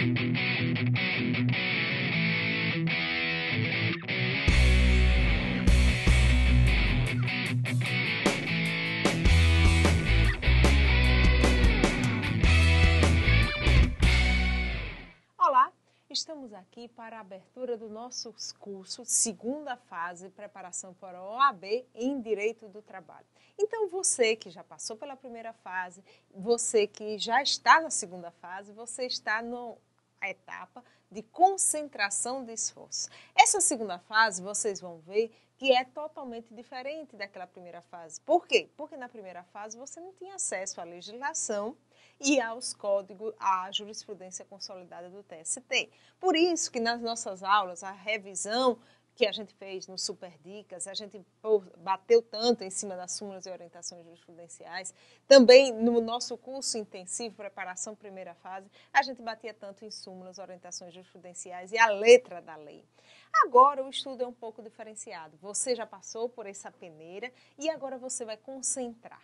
Olá, estamos aqui para a abertura do nosso curso, segunda fase, preparação para a OAB em Direito do Trabalho. Então, você que já passou pela primeira fase, você que já está na segunda fase, você está na etapa de concentração de esforço. Essa segunda fase, vocês vão ver que é totalmente diferente daquela primeira fase. Por quê? Porque na primeira fase você não tinha acesso à legislação e aos códigos, à jurisprudência consolidada do TST. Por isso que nas nossas aulas, a revisão que a gente fez no Super Dicas, a gente bateu tanto em cima das súmulas e orientações jurisprudenciais. Também no nosso curso intensivo, preparação primeira fase, a gente batia tanto em súmulas, orientações jurisprudenciais e a letra da lei. Agora o estudo é um pouco diferenciado. Você já passou por essa peneira e agora você vai concentrar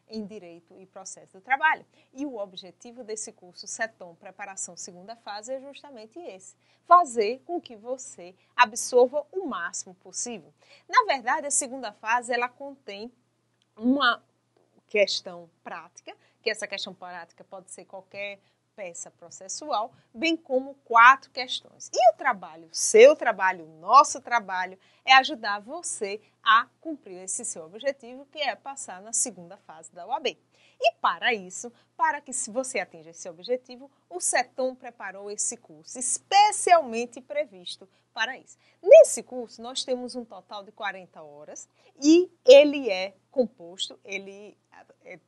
em Direito e Processo do Trabalho. E o objetivo desse curso CETOM Preparação Segunda Fase é justamente esse, fazer com que você absorva o máximo possível. Na verdade, a segunda fase ela contém uma questão prática, que essa questão prática pode ser qualquer peça processual, bem como 4 questões. E o trabalho, seu trabalho, nosso trabalho, é ajudar você a cumprir esse seu objetivo, que é passar na segunda fase da OAB. E para isso, para que você atinja esse objetivo, o CETOM preparou esse curso, especialmente previsto para isso. Nesse curso, nós temos um total de 40 horas e ele é composto, ele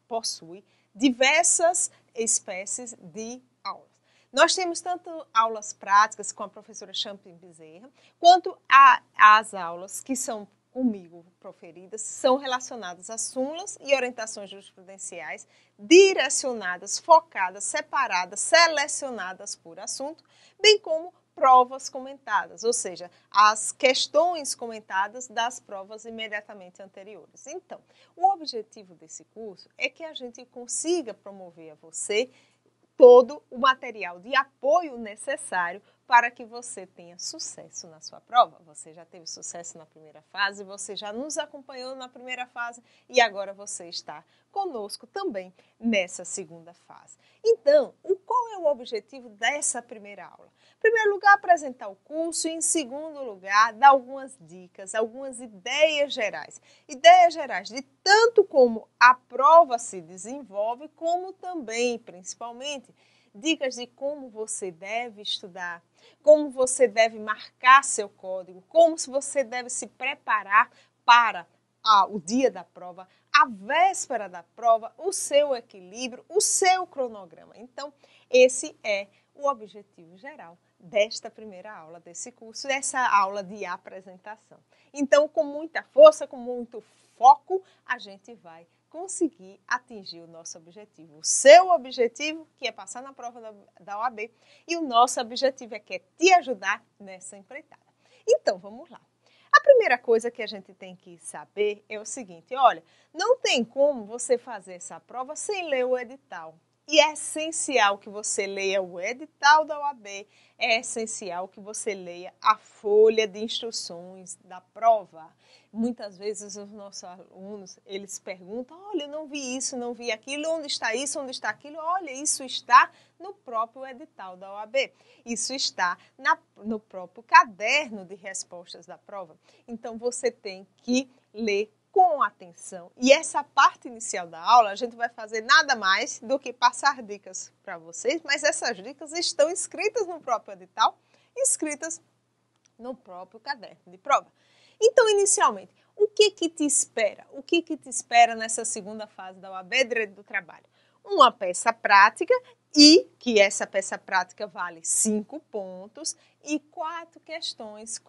possui diversas espécies de aulas. Nós temos tanto aulas práticas com a professora Champin Bezerra, quanto as aulas que são comigo proferidas, são relacionadas a súmulas e orientações jurisprudenciais, direcionadas, focadas, separadas, selecionadas por assunto, bem como provas comentadas, ou seja, as questões comentadas das provas imediatamente anteriores. Então, o objetivo desse curso é que a gente consiga promover a você todo o material de apoio necessário para que você tenha sucesso na sua prova. Você já teve sucesso na primeira fase, você já nos acompanhou na primeira fase e agora você está conosco também nessa segunda fase. Então, qual é o objetivo dessa primeira aula? Em primeiro lugar, apresentar o curso e, em segundo lugar, dar algumas dicas, algumas ideias gerais. Ideias gerais de tanto como a prova se desenvolve, como também, principalmente, dicas de como você deve estudar, como você deve marcar seu código, como você deve se preparar para o dia da prova, a véspera da prova, o seu equilíbrio, o seu cronograma. Então, esse é o objetivo geral desta primeira aula desse curso, dessa aula de apresentação. Então, com muita força, com muito foco, a gente vai conseguir atingir o nosso objetivo. O seu objetivo, que é passar na prova da OAB, e o nosso objetivo que é te ajudar nessa empreitada. Então, vamos lá. A primeira coisa que a gente tem que saber é o seguinte, olha, não tem como você fazer essa prova sem ler o edital. E é essencial que você leia o edital da OAB, é essencial que você leia a folha de instruções da prova. Muitas vezes os nossos alunos, eles perguntam, olha, eu não vi isso, não vi aquilo, onde está isso, onde está aquilo? Olha, isso está no próprio edital da OAB, isso está no próprio caderno de respostas da prova. Então, você tem que ler com atenção. E essa parte inicial da aula, a gente vai fazer nada mais do que passar dicas para vocês, mas essas dicas estão escritas no próprio edital, escritas no próprio caderno de prova. Então, inicialmente, o que te espera? O que te espera nessa segunda fase da OAB Direito do Trabalho? Uma peça prática e que essa peça prática vale 5 pontos e 4 questões,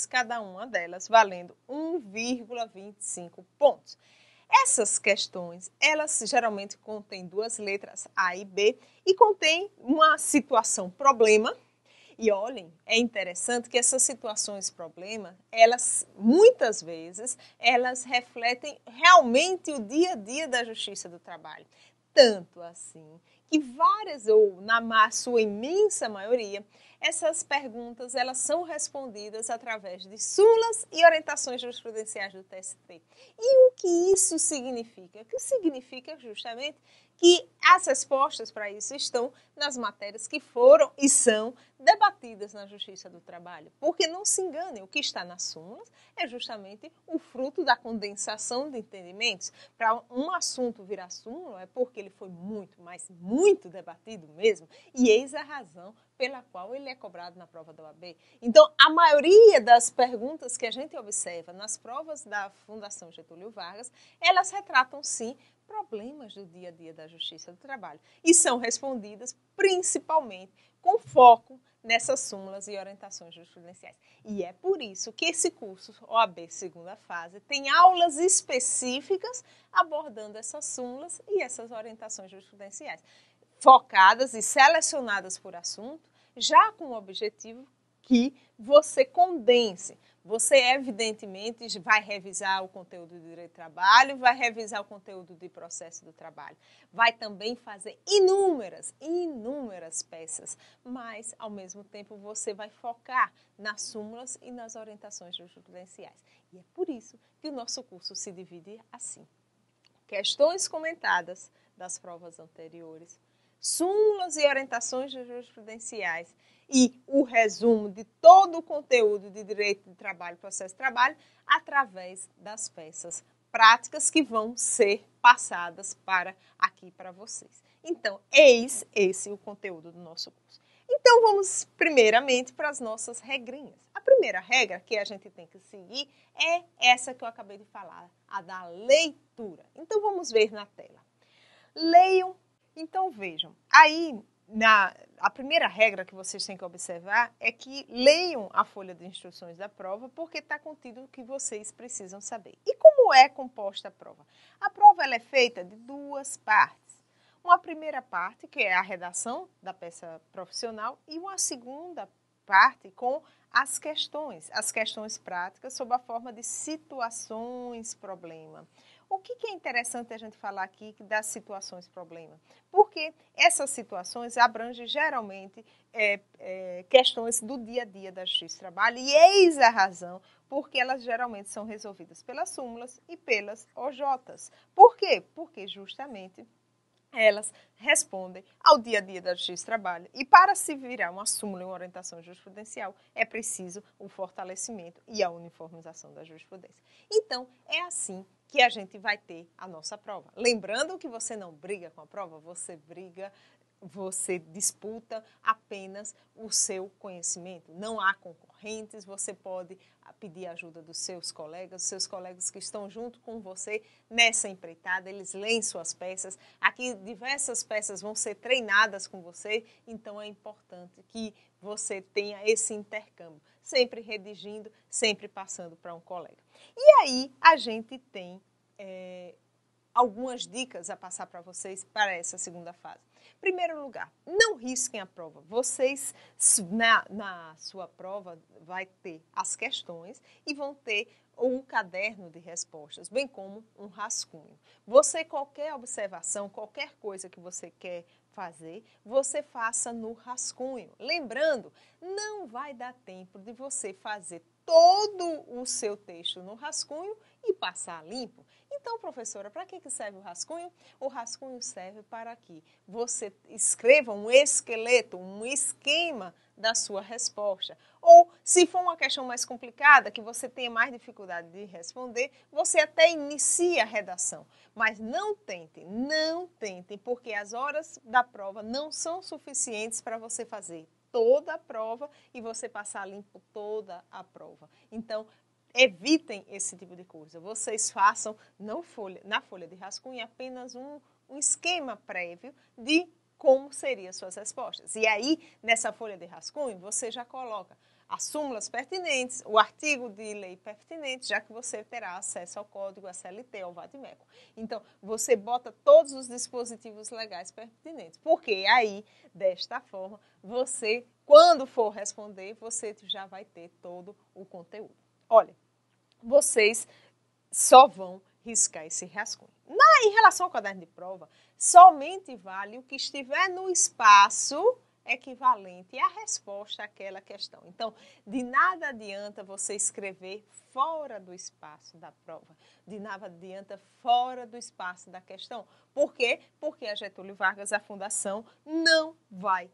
cada uma delas valendo 1,25 pontos. Essas questões, elas geralmente contêm 2 letras A e B e contém uma situação problema. E olhem, é interessante que essas situações problema, elas muitas vezes, elas refletem realmente o dia a dia da Justiça do Trabalho. Tanto assim que várias, ou na sua imensa maioria, essas perguntas elas são respondidas através de súmulas e orientações jurisprudenciais do TST. E o que isso significa? O que significa justamente que as respostas para isso estão nas matérias que foram e são debatidas na Justiça do Trabalho. Porque não se engane, o que está nas súmulas é justamente o fruto da condensação de entendimentos. Para um assunto virar súmula é porque ele foi muito, mas muito debatido mesmo, e eis a razão pela qual ele é cobrado na prova da OAB. Então, a maioria das perguntas que a gente observa nas provas da Fundação Getúlio Vargas, elas retratam, sim, problemas do dia a dia da Justiça do Trabalho e são respondidas principalmente com foco nessas súmulas e orientações jurisprudenciais. E é por isso que esse curso OAB segunda fase tem aulas específicas abordando essas súmulas e essas orientações jurisprudenciais, focadas e selecionadas por assunto, já com o objetivo que você condense. Você, evidentemente, vai revisar o conteúdo de direito do trabalho, vai revisar o conteúdo de processo do trabalho, vai também fazer inúmeras peças, mas, ao mesmo tempo, você vai focar nas súmulas e nas orientações jurisprudenciais. E é por isso que o nosso curso se divide assim. Questões comentadas das provas anteriores, súmulas e orientações jurisprudenciais e o resumo de todo o conteúdo de direito de trabalho e processo de trabalho através das peças práticas que vão ser passadas aqui para vocês. Então, eis esse o conteúdo do nosso curso. Então, vamos primeiramente para as nossas regrinhas. A primeira regra que a gente tem que seguir é essa que eu acabei de falar, a da leitura. Então, vamos ver na tela. Leiam. Então, vejam, aí a primeira regra que vocês têm que observar é que leiam a folha de instruções da prova, porque está contido o que vocês precisam saber. E como é composta a prova? A prova ela é feita de duas partes. Uma primeira parte, que é a redação da peça profissional, e uma segunda parte com as questões práticas sob a forma de situações problema. O que é interessante a gente falar aqui das situações problema? Porque essas situações abrangem geralmente questões do dia a dia da Justiça do Trabalho e eis a razão porque elas geralmente são resolvidas pelas súmulas e pelas OJs. Por quê? Porque justamente elas respondem ao dia a dia da Justiça do Trabalho. E para se virar uma súmula e uma orientação jurisprudencial, é preciso o fortalecimento e a uniformização da jurisprudência. Então, é assim que a gente vai ter a nossa prova. Lembrando que você não briga com a prova, você disputa apenas o seu conhecimento. Não há concorrentes, você pode pedir ajuda dos seus colegas que estão junto com você nessa empreitada, eles leem suas peças. Aqui diversas peças vão ser treinadas com você, então é importante que você tenha esse intercâmbio, sempre redigindo, sempre passando para um colega. E aí a gente tem algumas dicas a passar para vocês para essa segunda fase. Primeiro lugar, não risquem a prova. Vocês, na sua prova, vai ter as questões e vão ter um caderno de respostas, bem como um rascunho. Qualquer observação, qualquer coisa que você quer fazer, você faça no rascunho. Lembrando, não vai dar tempo de você fazer todo o seu texto no rascunho e passar limpo. Então, professora, para que serve o rascunho? O rascunho serve para que você escreva um esqueleto, um esquema da sua resposta. Ou, se for uma questão mais complicada, que você tenha mais dificuldade de responder, você até inicia a redação. Mas não tentem, porque as horas da prova não são suficientes para você fazer toda a prova e você passar limpo toda a prova. Então, evitem esse tipo de coisa. Vocês façam na folha de rascunho apenas um esquema prévio de como seriam suas respostas. E aí, nessa folha de rascunho, você já coloca as súmulas pertinentes, o artigo de lei pertinente, já que você terá acesso ao código, à CLT, ao VAD-MECO. Então, você bota todos os dispositivos legais pertinentes, porque aí, desta forma, você, quando for responder, você já vai ter todo o conteúdo. Olha, vocês só vão riscar esse rascunho. Em relação ao caderno de prova, Somente vale o que estiver no espaço equivalente à resposta àquela questão. Então, de nada adianta você escrever fora do espaço da prova. De nada adianta fora do espaço da questão. Por quê? Porque a Getúlio Vargas, a Fundação, não vai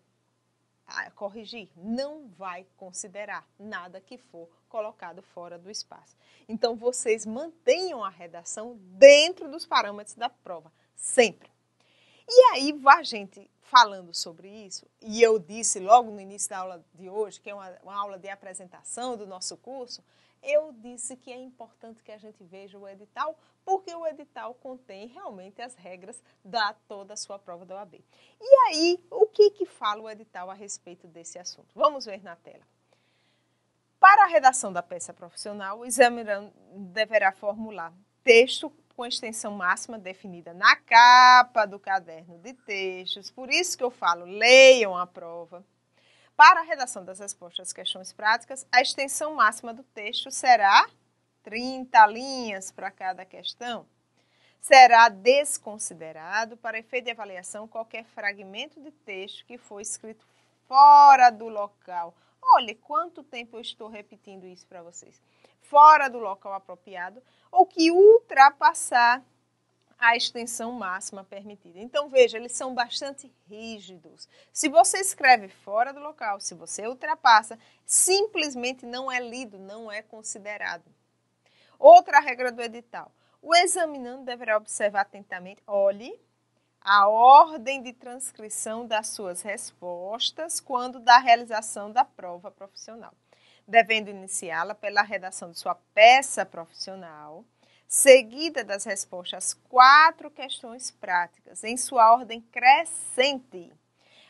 corrigir, não vai considerar nada que for colocado fora do espaço. Então, vocês mantenham a redação dentro dos parâmetros da prova, sempre. E aí, a gente falando sobre isso, e eu disse logo no início da aula de hoje, que é uma aula de apresentação do nosso curso, eu disse que é importante que a gente veja o edital, porque o edital contém realmente as regras da toda a sua prova da OAB. E aí, o que fala o edital a respeito desse assunto? Vamos ver na tela. Para a redação da peça profissional, o examinando deverá formular texto com extensão máxima definida na capa do caderno de textos. Por isso que eu falo, leiam a prova. Para a redação das respostas às questões práticas, a extensão máxima do texto será 30 linhas para cada questão. Será desconsiderado, para efeito de avaliação, qualquer fragmento de texto que for escrito fora do local. Olha, quanto tempo eu estou repetindo isso para vocês. Fora do local apropriado ou que ultrapassar a extensão máxima permitida. Então, veja, eles são bastante rígidos. Se você escreve fora do local, se você ultrapassa, simplesmente não é lido, não é considerado. Outra regra do edital. O examinando deverá observar atentamente, olhe, a ordem de transcrição das suas respostas quando da realização da prova profissional, devendo iniciá-la pela redação de sua peça profissional, seguida das respostas às 4 questões práticas, em sua ordem crescente.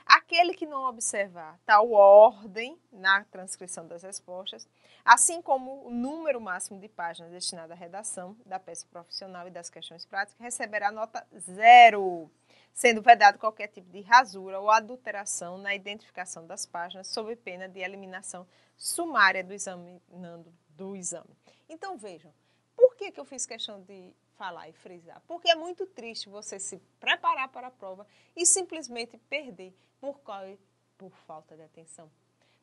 Aquele que não observar tal ordem na transcrição das respostas, assim como o número máximo de páginas destinado à redação da peça profissional e das questões práticas, receberá nota 0, sendo vedado qualquer tipo de rasura ou adulteração na identificação das páginas, sob pena de eliminação sumária do examinando do exame. Então, vejam, por que eu fiz questão de falar e frisar? Porque é muito triste você se preparar para a prova e simplesmente perder por falta de atenção.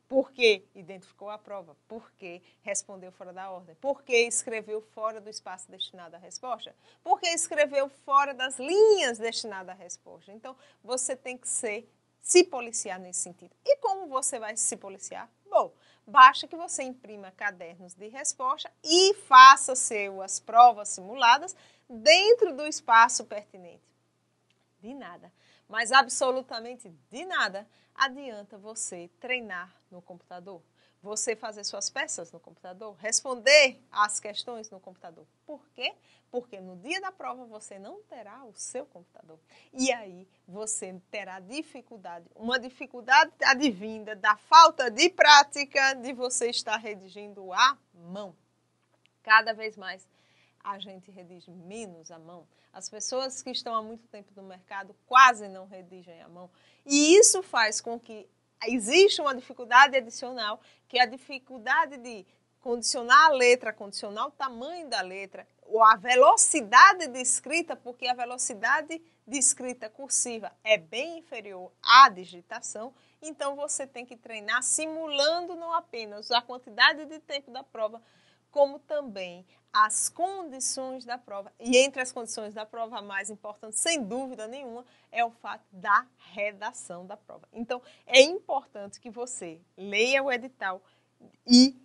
Porque identificou a prova, porque respondeu fora da ordem, porque escreveu fora do espaço destinado à resposta, porque escreveu fora das linhas destinadas à resposta. Então, você tem que se policiar nesse sentido. E como você vai se policiar? Bom, basta que você imprima cadernos de resposta e faça suas provas simuladas dentro do espaço pertinente. De nada, mas absolutamente de nada adianta você treinar no computador, você fazer suas peças no computador, responder às questões no computador. Por quê? Porque no dia da prova você não terá o seu computador. E aí você terá dificuldade, uma dificuldade advinda da falta de prática de você estar redigindo à mão. Cada vez mais a gente redige menos à mão. As pessoas que estão há muito tempo no mercado quase não redigem à mão. E isso faz com que exista uma dificuldade adicional, que é a dificuldade de condicionar a letra, condicionar o tamanho da letra, ou a velocidade de escrita, porque a velocidade de escrita cursiva é bem inferior à digitação. Então, você tem que treinar simulando não apenas a quantidade de tempo da prova, como também as condições da prova. E entre as condições da prova, a mais importante, sem dúvida nenhuma, é o fato da redação da prova. Então, é importante que você leia o edital e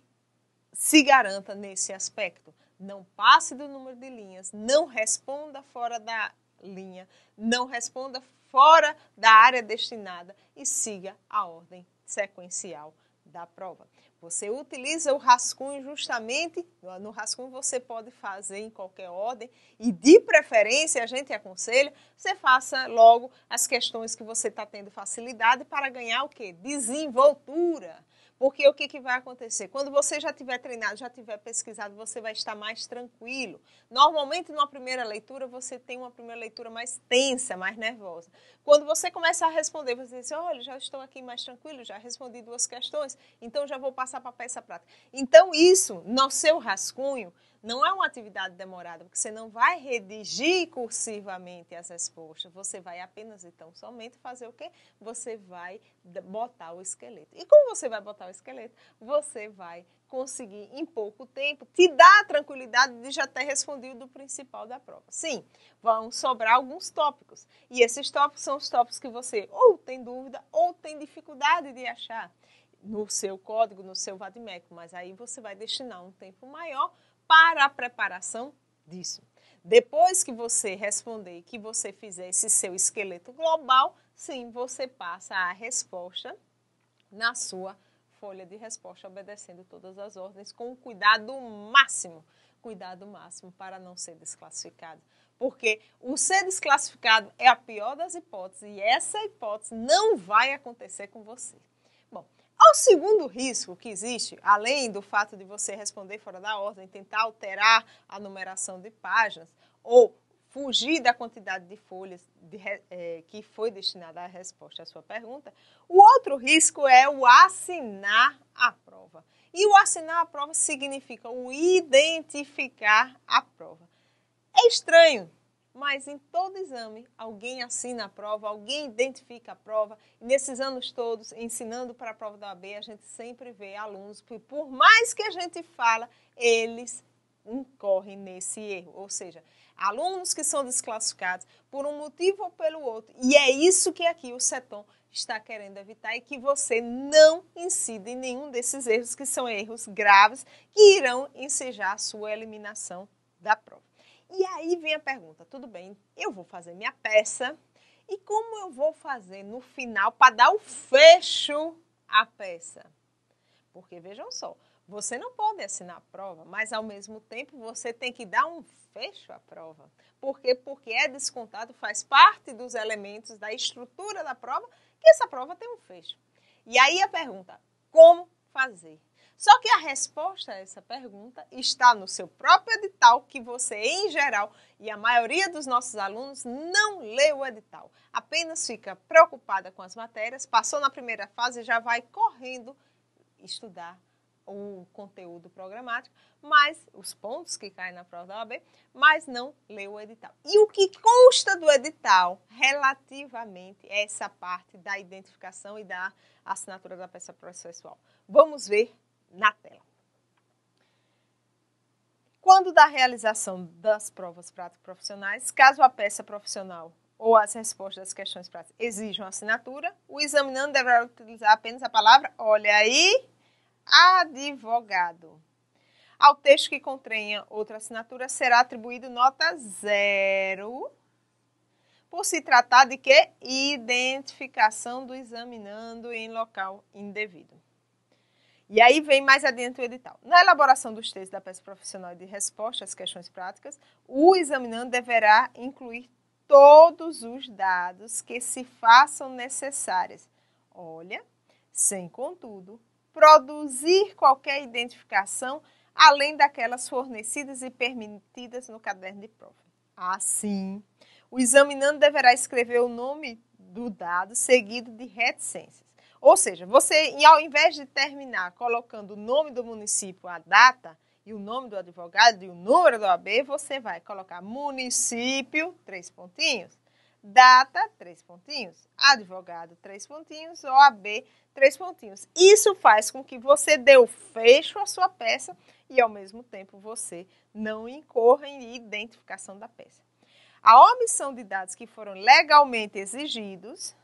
se garanta nesse aspecto. Não passe do número de linhas, não responda fora da linha, não responda fora da área destinada e siga a ordem sequencial da prova. Você utiliza o rascunho justamente, no rascunho você pode fazer em qualquer ordem e de preferência a gente aconselha, você faça logo as questões que você está tendo facilidade para ganhar o quê? Desenvoltura. Porque o que vai acontecer? Quando você já tiver treinado, já tiver pesquisado, você vai estar mais tranquilo. Normalmente, numa primeira leitura, você tem uma primeira leitura mais tensa, mais nervosa. Quando você começa a responder, você diz, olha, já estou aqui mais tranquilo, já respondi 2 questões, então já vou passar passar para a peça prática. Então, isso, no seu rascunho, não é uma atividade demorada, porque você não vai redigir cursivamente as respostas, você vai apenas, então, somente fazer o quê? Você vai botar o esqueleto. E como você vai botar o esqueleto? Você vai conseguir, em pouco tempo, te dar a tranquilidade de já ter respondido do principal da prova. Sim, vão sobrar alguns tópicos. E esses tópicos são os tópicos que você ou tem dúvida ou tem dificuldade de achar no seu código, no seu VADMEC. Mas aí você vai destinar um tempo maior para a preparação disso. Depois que você responder, que você fizer esse seu esqueleto global, sim, você passa a resposta na sua folha de resposta, obedecendo todas as ordens, com cuidado máximo para não ser desclassificado. Porque o ser desclassificado é a pior das hipóteses e essa hipótese não vai acontecer com você. Bom, o segundo risco que existe, além do fato de você responder fora da ordem, tentar alterar a numeração de páginas ou fugir da quantidade de folhas que foi destinada à resposta à sua pergunta, o outro risco é o assinar a prova. E o assinar a prova significa o identificar a prova. É estranho, mas em todo exame alguém assina a prova, alguém identifica a prova. E nesses anos todos, ensinando para a prova da OAB, a gente sempre vê alunos que, por mais que a gente fala, eles incorrem nesse erro. Ou seja, alunos que são desclassificados por um motivo ou pelo outro. E é isso que aqui o CETOM está querendo evitar e que você não incida em nenhum desses erros, que são erros graves, que irão ensejar a sua eliminação da prova. E aí vem a pergunta, tudo bem, eu vou fazer minha peça e como eu vou fazer no final para dar o fecho à peça? Porque vejam só, você não pode assinar a prova, mas ao mesmo tempo você tem que dar um fecho à prova. Por quê? Porque é descontado, faz parte dos elementos da estrutura da prova, que essa prova tem um fecho. E aí a pergunta, como fazer? Só que a resposta a essa pergunta está no seu próprio edital, que você, em geral, e a maioria dos nossos alunos não lê o edital. Apenas fica preocupada com as matérias, passou na primeira fase e já vai correndo estudar o conteúdo programático, mas os pontos que caem na prova da OAB, mas não lê o edital. E o que consta do edital relativamente a essa parte da identificação e da assinatura da peça processual? Vamos ver na tela. Quando da realização das provas prático-profissionais, caso a peça profissional ou as respostas das questões práticas exijam assinatura, o examinando deverá utilizar apenas a palavra, olha aí, advogado. Ao texto que contenha outra assinatura será atribuído nota 0, por se tratar de quê? Identificação do examinando em local indevido. E aí vem mais adiante o edital. Na elaboração dos textos da peça profissional e de resposta às questões práticas, o examinando deverá incluir todos os dados que se façam necessários. Olha, sem contudo, produzir qualquer identificação além daquelas fornecidas e permitidas no caderno de prova. Assim, o examinando deverá escrever o nome do dado seguido de reticências. Ou seja, você, ao invés de terminar colocando o nome do município, a data, e o nome do advogado e o número da OAB, você vai colocar município, 3 pontinhos, data, 3 pontinhos, advogado, 3 pontinhos, OAB, 3 pontinhos. Isso faz com que você dê o fecho à sua peça e, ao mesmo tempo, você não incorra em identificação da peça. A omissão de dados que foram legalmente exigidos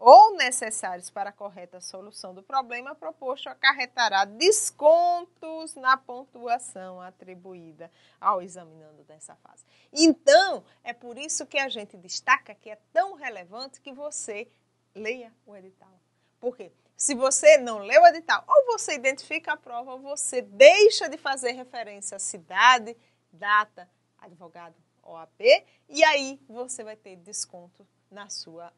ou necessários para a correta solução do problema proposto acarretará descontos na pontuação atribuída ao examinando dessa fase. Então, é por isso que a gente destaca que é tão relevante que você leia o edital. Por quê? Se você não lê o edital, ou você identifica a prova, ou você deixa de fazer referência à cidade, data, advogado, OAB, e aí você vai ter desconto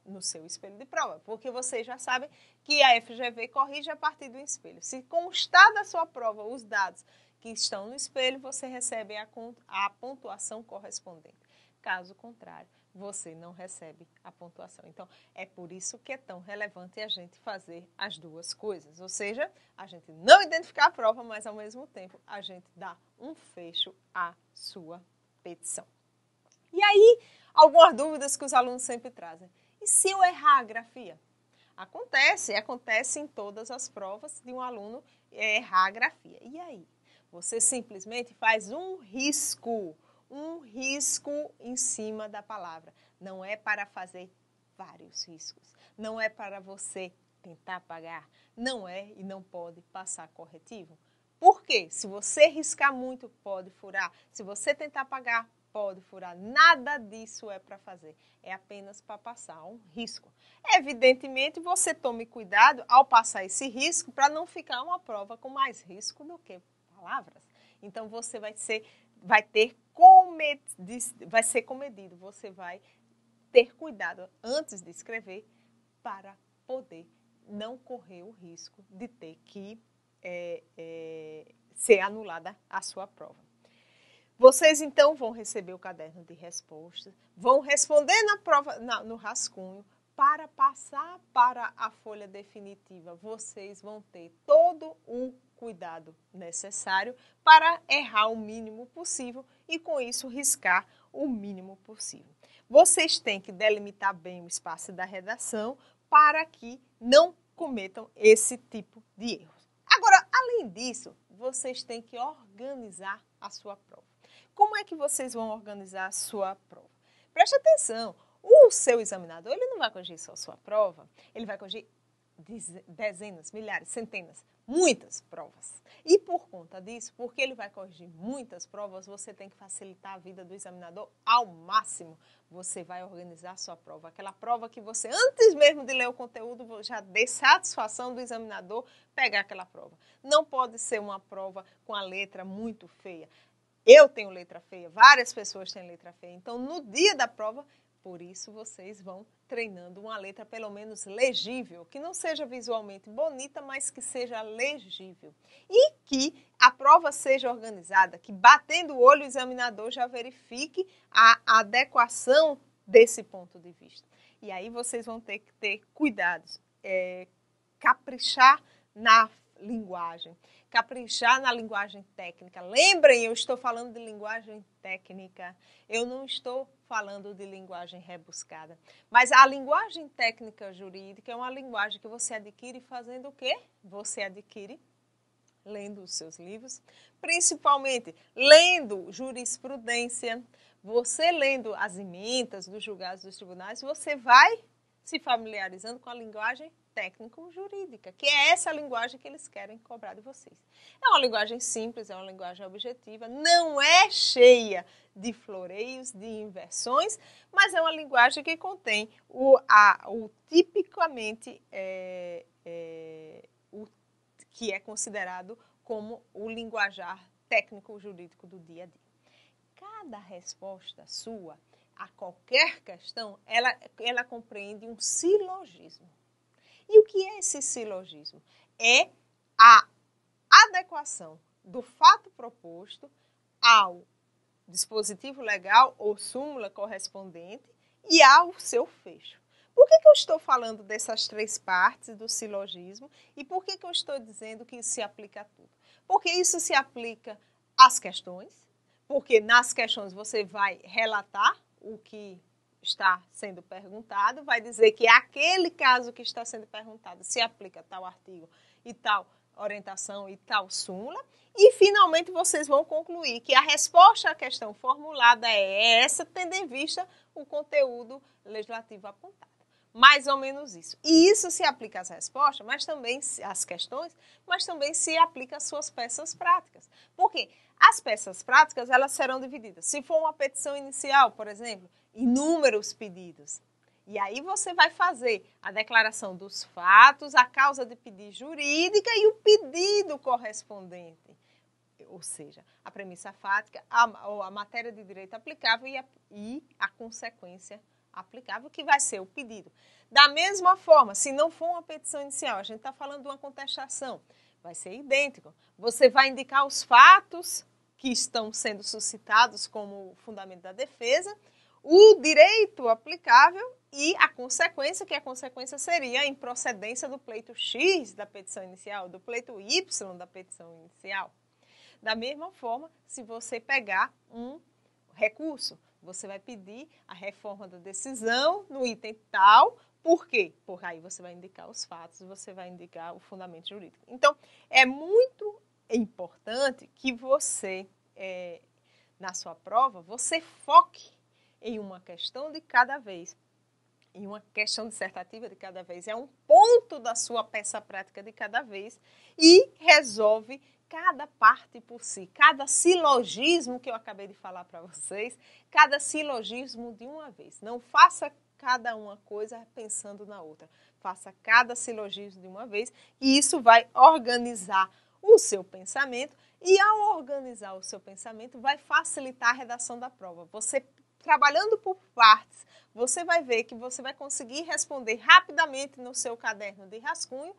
no seu espelho de prova, porque vocês já sabem que a FGV corrige a partir do espelho. Se constar da sua prova os dados que estão no espelho, você recebe a pontuação correspondente. Caso contrário, você não recebe a pontuação. Então, é por isso que é tão relevante a gente fazer as duas coisas. Ou seja, a gente não identificar a prova, mas ao mesmo tempo a gente dá um fecho à sua petição. E aí, algumas dúvidas que os alunos sempre trazem. E se eu errar a grafia? Acontece em todas as provas de um aluno errar a grafia. E aí? Você simplesmente faz um risco em cima da palavra. Não é para fazer vários riscos. Não é para você tentar apagar. Não é e não pode passar corretivo. Por quê? Se você riscar muito, pode furar. Se você tentar apagar, pode furar. Nada disso é para fazer. É apenas para passar um risco. Evidentemente, você tome cuidado ao passar esse risco para não ficar uma prova com mais risco do que palavras. Então, você vai ser comedido. Você vai ter cuidado antes de escrever para poder não correr o risco de ter que ser anulada a sua prova. Vocês, então, vão receber o caderno de respostas, vão responder na prova, no rascunho. Para passar para a folha definitiva, vocês vão ter todo o cuidado necessário para errar o mínimo possível e, com isso, riscar o mínimo possível. Vocês têm que delimitar bem o espaço da redação para que não cometam esse tipo de erros. Agora, além disso, vocês têm que organizar a sua prova. Como é que vocês vão organizar a sua prova? Preste atenção, o seu examinador ele não vai corrigir só a sua prova, ele vai corrigir dezenas, milhares, centenas, muitas provas. E por conta disso, porque ele vai corrigir muitas provas, você tem que facilitar a vida do examinador ao máximo. Você vai organizar a sua prova. Aquela prova que você, antes mesmo de ler o conteúdo, já dê satisfação do examinador pegar aquela prova. Não pode ser uma prova com a letra muito feia. Eu tenho letra feia, várias pessoas têm letra feia. Então, no dia da prova, por isso vocês vão treinando uma letra pelo menos legível, que não seja visualmente bonita, mas que seja legível. E que a prova seja organizada, que batendo o olho o examinador já verifique a adequação desse ponto de vista. E aí vocês vão ter que ter cuidados, caprichar na linguagem. Caprichar na linguagem técnica. Lembrem, eu estou falando de linguagem técnica, eu não estou falando de linguagem rebuscada. Mas a linguagem técnica jurídica é uma linguagem que você adquire fazendo o quê? Você adquire lendo os seus livros, principalmente lendo jurisprudência. Você lendo as emendas dos julgados dos tribunais, você vai se familiarizando com a linguagem técnico-jurídica, que é essa linguagem que eles querem cobrar de vocês. É uma linguagem simples, é uma linguagem objetiva, não é cheia de floreios, de inversões, mas é uma linguagem que contém tipicamente o que é considerado como o linguajar técnico-jurídico do dia a dia. Cada resposta sua a qualquer questão, ela compreende um silogismo. E o que é esse silogismo? É a adequação do fato proposto ao dispositivo legal ou súmula correspondente e ao seu fecho. Por que eu estou falando dessas três partes do silogismo e por que eu estou dizendo que isso se aplica a tudo? Porque isso se aplica às questões, porque nas questões você vai relatar o que está sendo perguntado, vai dizer que aquele caso que está sendo perguntado se aplica a tal artigo e tal orientação e tal súmula. E, finalmente, vocês vão concluir que a resposta à questão formulada é essa, tendo em vista o conteúdo legislativo apontado. Mais ou menos isso. E isso se aplica às respostas, mas também às questões, mas também se aplica às suas peças práticas. Por quê? As peças práticas, elas serão divididas. Se for uma petição inicial, por exemplo, inúmeros pedidos. E aí você vai fazer a declaração dos fatos, a causa de pedir jurídica e o pedido correspondente. Ou seja, a premissa fática, a matéria de direito aplicável e a consequência aplicável, que vai ser o pedido. Da mesma forma, se não for uma petição inicial, a gente está falando de uma contestação, vai ser idêntico. Você vai indicar os fatos que estão sendo suscitados como fundamento da defesa, o direito aplicável e a consequência, que a consequência seria a improcedência do pleito X da petição inicial, do pleito Y da petição inicial. Da mesma forma, se você pegar um recurso, você vai pedir a reforma da decisão no item tal. Por quê? Porque aí você vai indicar os fatos, você vai indicar o fundamento jurídico. Então, é muito importante que você, na sua prova, você foque em uma questão de cada vez, em uma questão dissertativa de cada vez. É um ponto da sua peça prática de cada vez e resolve cada parte por si, cada silogismo que eu acabei de falar para vocês, cada silogismo de uma vez. Não faça cada uma coisa pensando na outra. Faça cada silogismo de uma vez e isso vai organizar o seu pensamento e ao organizar o seu pensamento vai facilitar a redação da prova. Você trabalhando por partes, você vai ver que você vai conseguir responder rapidamente no seu caderno de rascunho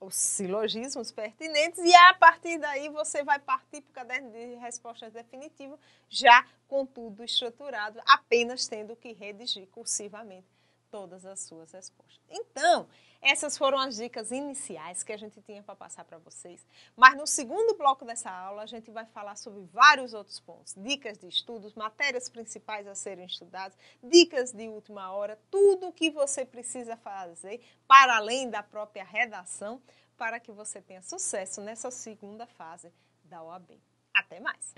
os silogismos pertinentes e a partir daí você vai partir para o caderno de respostas definitivo já com tudo estruturado, apenas tendo que redigir cursivamente todas as suas respostas. Então, essas foram as dicas iniciais que a gente tinha para passar para vocês. Mas no segundo bloco dessa aula, a gente vai falar sobre vários outros pontos. Dicas de estudos, matérias principais a serem estudadas, dicas de última hora, tudo o que você precisa fazer para além da própria redação para que você tenha sucesso nessa segunda fase da OAB. Até mais!